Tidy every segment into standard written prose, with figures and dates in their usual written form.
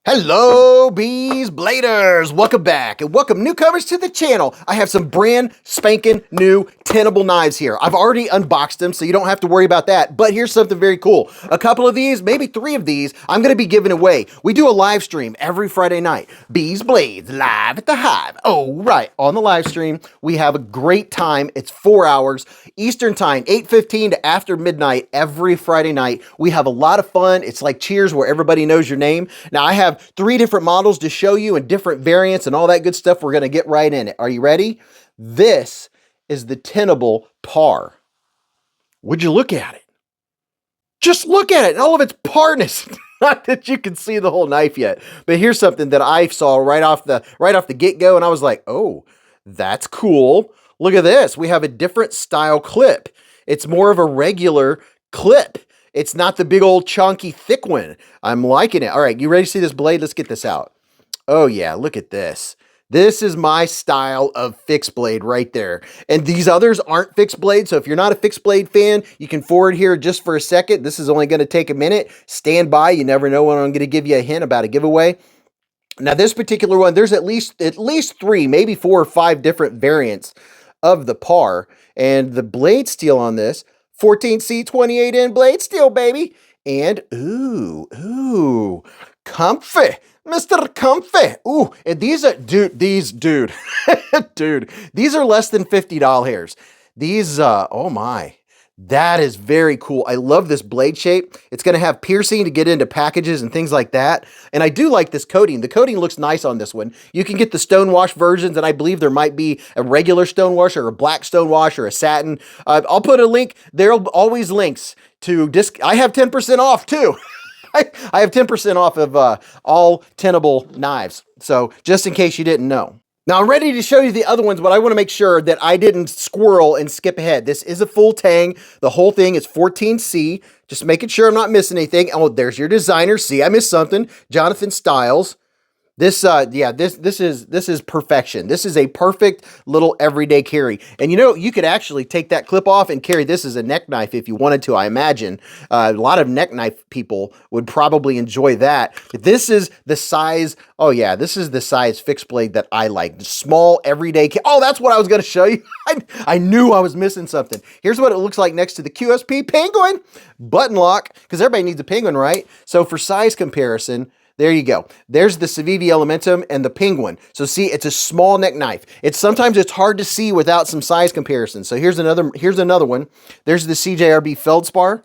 Hello, Beez Bladers! Welcome back and welcome newcomers to the channel. I have some brand spanking new Tenable knives here. I've already unboxed them, so you don't have to worry about that. But here's something very cool. A couple of these, maybe 3 of these, I'm going to be giving away. We do a live stream every Friday night. Beez Blades live at the Hive. Oh, right. On the live stream, we have a great time. It's 4 hours Eastern time, 8:15 to after midnight every Friday night. We have a lot of fun. It's like Cheers where everybody knows your name. Now, I have 3 different models to show you and different variants and all that good stuff. We're going to get right in it. Are you ready? This is the Tenable Par. Would you look at it? Just look at it. All of its parness. Not that you can see the whole knife yet, but here's something that I saw right off the get-go, and I was like, oh, that's cool. Look at this. We have a different style clip. It's more of a regular clip. It's not the big old chunky thick one. I'm liking it. All right, you ready to see this blade? Let's get this out. Oh yeah, look at this. This is my style of fixed blade right there. And these others aren't fixed blade, so if you're not a fixed blade fan, you can forward here just for a second. This is only going to take a minute. Stand by. You never know when I'm going to give you a hint about a giveaway. Now this particular one, there's at least 3, maybe 4 or 5 different variants of the Par. And the blade steel on this, 14C 28N blade steel, baby. And ooh, comfy. Mr. Comfy. Ooh, and these are, dude, dude, these are less than $50. These, oh my, that is very cool. I love this blade shape. It's going to have piercing to get into packages and things like that. And I do like this coating. The coating looks nice on this one. You can get the stonewash versions, and I believe there might be a regular stonewash or a black stonewash or a satin. I'll put a link. There'll always links to disc. I have 10% off too. I have 10% off of all Tenable knives. So just in case you didn't know. Now I'm ready to show you the other ones, but I want to make sure that I didn't squirrel and skip ahead. This is a full tang. The whole thing is 14C. Just making sure I'm not missing anything. Oh, there's your designer. See, I missed something. Jonathan Styles. This, yeah, this is perfection. This is a perfect little everyday carry. And you know, you could actually take that clip off and carry this as a neck knife if you wanted to. I imagine a lot of neck knife people would probably enjoy that. But this is the size. Oh yeah, this is the size fixed blade that I like. Small everyday. Oh, that's what I was going to show you. I knew I was missing something. Here's what it looks like next to the QSP Penguin button lock, because everybody needs a penguin, right? So for size comparison, there you go. There's the Civivi Elementum and the Penguin. So see, it's a small neck knife. Sometimes it's hard to see without some size comparison. So here's another one. There's the CJRB Feldspar.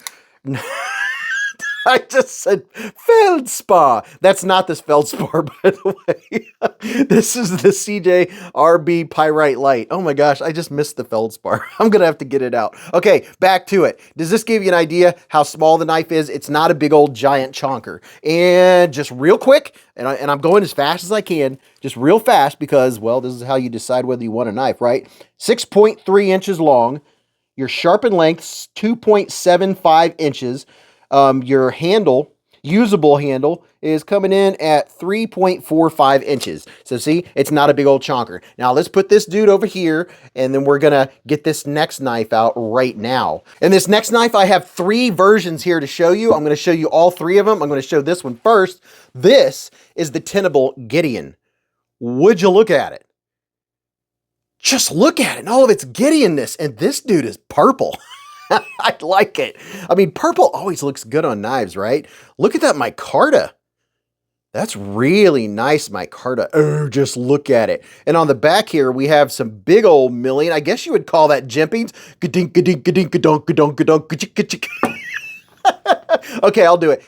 I just said Feldspar. That's not this Feldspar, by the way. This is the CJRB Pyrite Light. Oh my gosh, I just missed the Feldspar. I'm going to have to get it out. Okay, back to it. Does this give you an idea how small the knife is? It's not a big old giant chonker. And just real quick, and I'm going as fast as I can, just real fast because, well, this is how you decide whether you want a knife, right? 6.3 inches long. Your sharpened length's 2.75 inches. Your handle, usable handle, is coming in at 3.45 inches. So see, it's not a big old chonker. Now let's put this dude over here, and then we're gonna get this next knife out right now. And this next knife, I have 3 versions here to show you. I'm gonna show you all 3 of them. I'm gonna show this one first. This is the Tenable Gideon. Would you look at it? Just look at it and all of its Gideonness. And this dude is purple. I like it. I mean, purple always looks good on knives, right? Look at that micarta. That's really nice micarta. Oh, just look at it. And on the back here, we have some big old milling. I guess you would call that jimpings. Okay, I'll do it.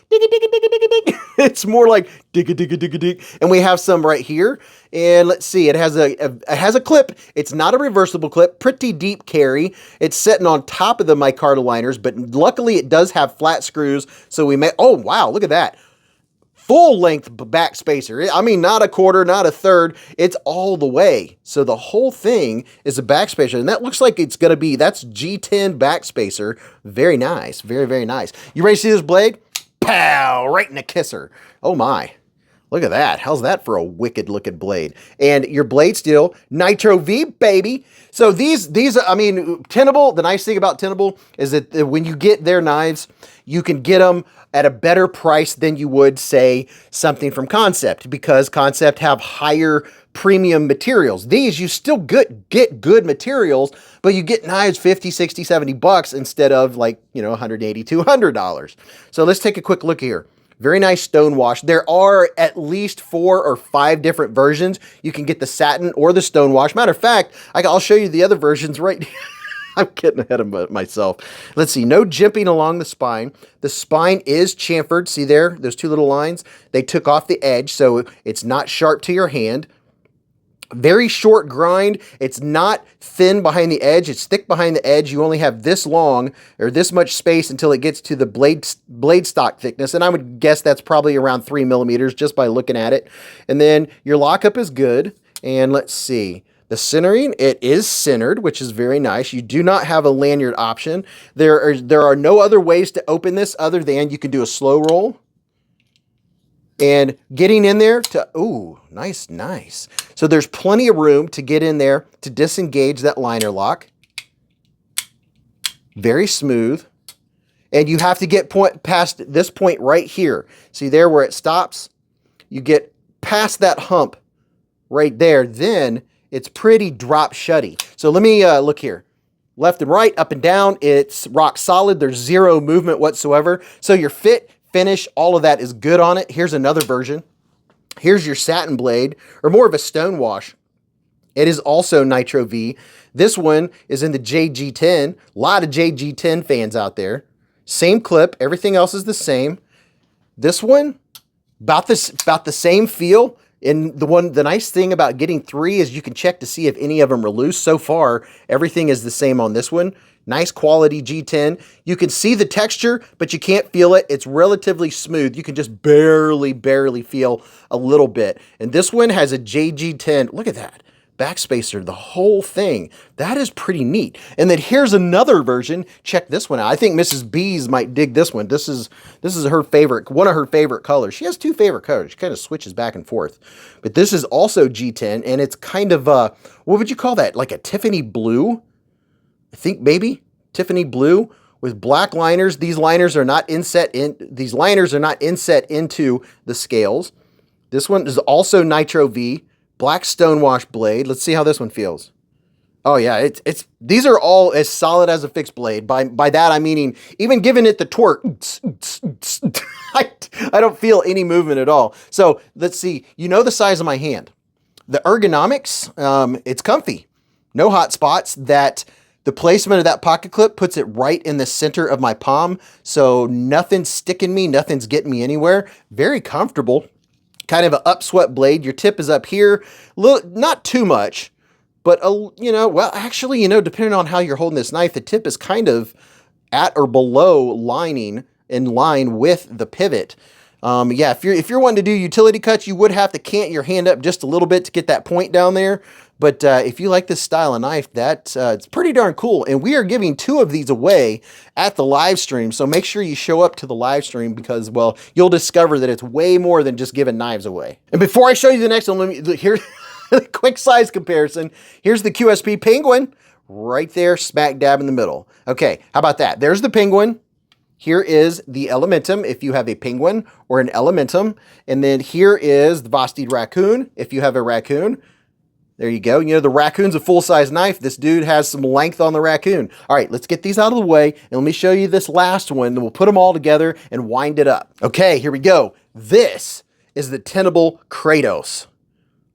It's more like dig. And we have some right here. And let's see, it has a clip. It's not a reversible clip, pretty deep carry. It's sitting on top of the micarta liners, but luckily it does have flat screws. So we may, oh wow, look at that. Full length back spacer. I mean, not a quarter, not a third. It's all the way. So the whole thing is a back spacer. And that looks like it's going to be, that's G10 back spacer. Very nice. Very, very nice. You ready to see this blade? Pow! Right in the kisser. Oh my. Look at that. How's that for a wicked looking blade? And your blade steel, Nitro V, baby. So these, I mean, Tenable, the nice thing about Tenable is that when you get their knives, you can get them at a better price than you would, say, something from Concept, because Concept have higher premium materials. These, you still get good materials, but you get knives 50, 60, 70 bucks instead of like, you know, $180, $200. So let's take a quick look here. Very nice stone wash. There are at least 4 or 5 different versions. You can get the satin or the stone wash. Matter of fact, I'll show you the other versions right here. I'm getting ahead of myself. Let's see. No jimping along the spine. The spine is chamfered. See there? Those 2 little lines? They took off the edge, so it's not sharp to your hand. Very short grind. It's not thin behind the edge. It's thick behind the edge. You only have this long or this much space until it gets to the blade stock thickness. And I would guess that's probably around 3 millimeters just by looking at it. And then your lockup is good. And let's see. The centering, it is centered, which is very nice. You do not have a lanyard option. There are no other ways to open this other than you can do a slow roll. And getting in there to, ooh, nice. So there's plenty of room to get in there to disengage that liner lock. Very smooth. And you have to get past this point right here. See there where it stops? You get past that hump right there. Then it's pretty drop shutty. So let me look here. Left and right, up and down, it's rock solid. There's zero movement whatsoever. So your fit, finish, all of that is good on it. Here's another version. Here's your Satin Blade, or more of a stone wash. It is also Nitro V. This one is in the JG10. A lot of JG10 fans out there. Same clip. Everything else is the same. This one, about the same feel. And the nice thing about getting 3 is you can check to see if any of them are loose. So far, everything is the same on this one. Nice quality G10. You can see the texture, but you can't feel it. It's relatively smooth. You can just barely feel a little bit. And this one has a JG10. Look at that. Backspacer, the whole thing. That is pretty neat. And then here's another version. Check this one out. I think Mrs. Beez might dig this one. This is her favorite, one of her favorite colors. She has 2 favorite colors. She kind of switches back and forth. But this is also G10, and it's kind of what would you call that? Like a Tiffany blue? I think maybe Tiffany blue with black liners. These liners are not inset into the scales. This one is also Nitro V, black stonewash blade. Let's see how this one feels. Oh yeah, these are all as solid as a fixed blade. By that I'm meaning even giving it the torque, I don't feel any movement at all. So let's see. You know the size of my hand. The ergonomics, it's comfy. No hot spots. The placement of that pocket clip puts it right in the center of my palm, so nothing's sticking me, nothing's getting me anywhere. Very comfortable. Kind of an upswept blade. Your tip is up here. Not too much, but, well, actually, depending on how you're holding this knife, the tip is kind of at or below in line with the pivot. Yeah, if you're wanting to do utility cuts, you would have to cant your hand up just a little bit to get that point down there. But if you like this style of knife, it's pretty darn cool. And we are giving 2 of these away at the live stream. So make sure you show up to the live stream because, well, you'll discover that it's way more than just giving knives away. And before I show you the next one, here's a quick size comparison. Here's the QSP Penguin right there, smack dab in the middle. Okay, how about that? There's the Penguin. Here is the Elementum if you have a Penguin or an Elementum. And then here is the Vosteed Raccoon if you have a Raccoon. There you go. The Raccoon's a full-size knife. This dude has some length on the Raccoon. All right, let's get these out of the way, and let me show you this last one, then we'll put them all together and wind it up. Okay, here we go. This is the Tenable Kratos.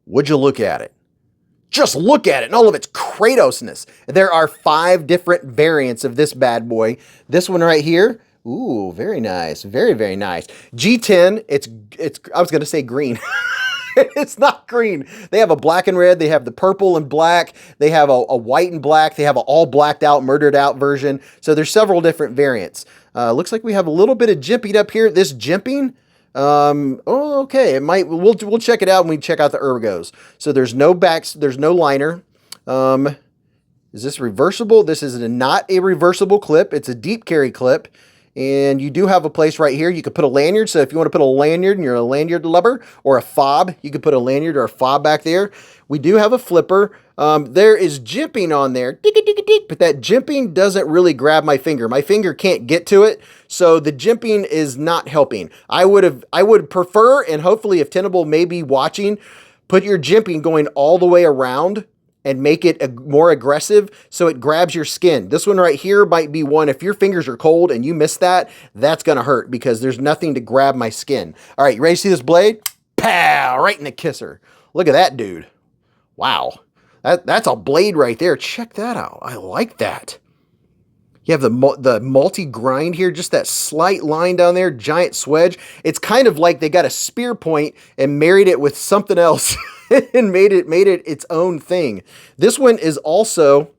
Would you look at it? Just look at it and all of its Kratosness. There are 5 different variants of this bad boy. This one right here, ooh, very nice. Very nice. G10, it's I was going to say green. It's not green. They have a black and red. They have the purple and black. They have a white and black. They have an all blacked out, murdered out version. So there's several different variants. Looks like we have a little bit of jimping up here. This jimping, okay. It might, we'll check it out when we check out the ergos. So there's no backs. There's no liner. Is this reversible? This is not a reversible clip. It's a deep carry clip. And you do have a place right here. You could put a lanyard. So if you want to put a lanyard and you're a lanyard lover, or a fob, you could put a lanyard or a fob back there. We do have a flipper. There is jimping on there, but that jimping doesn't really grab my finger. My finger can't get to it, so the jimping is not helping. I would prefer, and hopefully if Tenable may be watching, put your jimping going all the way around and make it more aggressive so it grabs your skin. This one right here might be one, if your fingers are cold and you miss that, that's gonna hurt because there's nothing to grab my skin. All right, you ready to see this blade? Pow, right in the kisser. Look at that dude. Wow, that's a blade right there. Check that out. I like that. You have the multi-grind here, just that slight line down there, giant swedge. It's kind of like they got a spear point and married it with something else and made it its own thing. This one is also,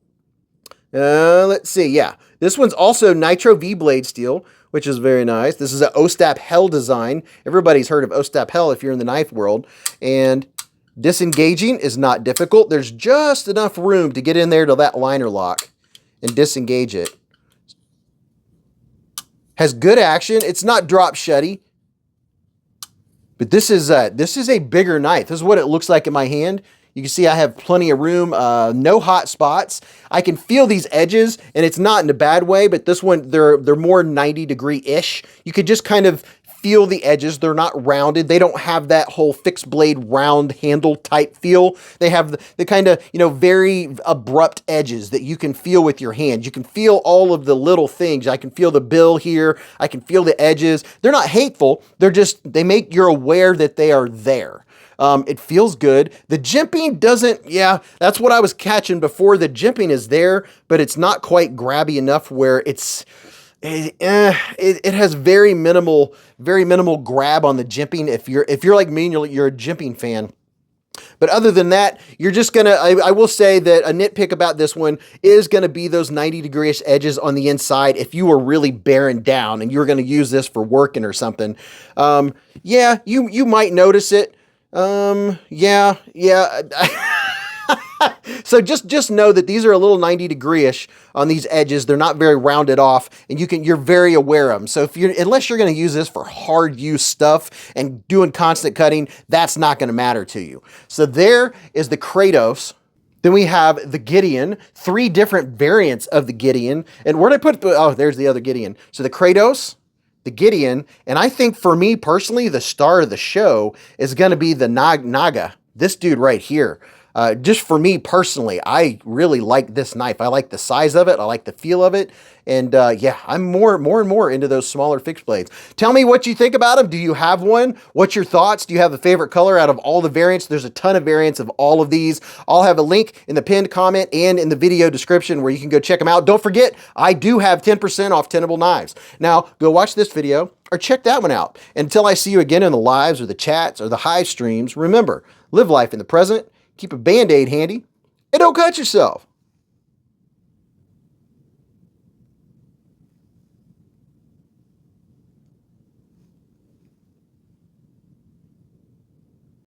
let's see, yeah. This one's also Nitro V-Blade steel, which is very nice. This is an Ostap Hell design. Everybody's heard of Ostap Hell if you're in the knife world. And disengaging is not difficult. There's just enough room to get in there to that liner lock and disengage it. Has good action. It's not drop shutty, but this is a bigger knife. This is what it looks like in my hand. You can see I have plenty of room, no hot spots. I can feel these edges, and it's not in a bad way, but this one, they're more 90-degree-ish. You could just kind of feel the edges. They're not rounded. They don't have that whole fixed blade round handle type feel. They have the kind of, very abrupt edges that you can feel with your hand. You can feel all of the little things. I can feel the bill here. I can feel the edges. They're not hateful. They make you aware that they are there. It feels good. The jimping doesn't, that's what I was catching before. The jimping is there, but it's not quite grabby enough where it has very minimal grab on the jimping. If you're like me and you're a jimping fan. But other than that, you're just gonna, I will say that a nitpick about this one is gonna be those 90-degree-ish edges on the inside. If you were really bearing down and you were gonna use this for working or something, you might notice it. So just know that these are a little 90-degree-ish on these edges. They're not very rounded off, and you're very aware of them. So unless you're going to use this for hard use stuff and doing constant cutting, that's not going to matter to you. So there is the Kratos. Then we have the Gideon, 3 different variants of the Gideon. And where did I put, there's the other Gideon. So the Kratos, the Gideon, and I think for me personally, the star of the show is going to be the Naga, this dude right here. Just for me personally, I really like this knife. I like the size of it. I like the feel of it. And I'm more and more into those smaller fixed blades. Tell me what you think about them. Do you have one? What's your thoughts? Do you have a favorite color out of all the variants? There's a ton of variants of all of these. I'll have a link in the pinned comment and in the video description where you can go check them out. Don't forget, I do have 10% off Tenable knives. Now, go watch this video or check that one out. Until I see you again in the lives or the chats or the hive streams, remember, live life in the present. Keep a Band-Aid handy, and don't cut yourself.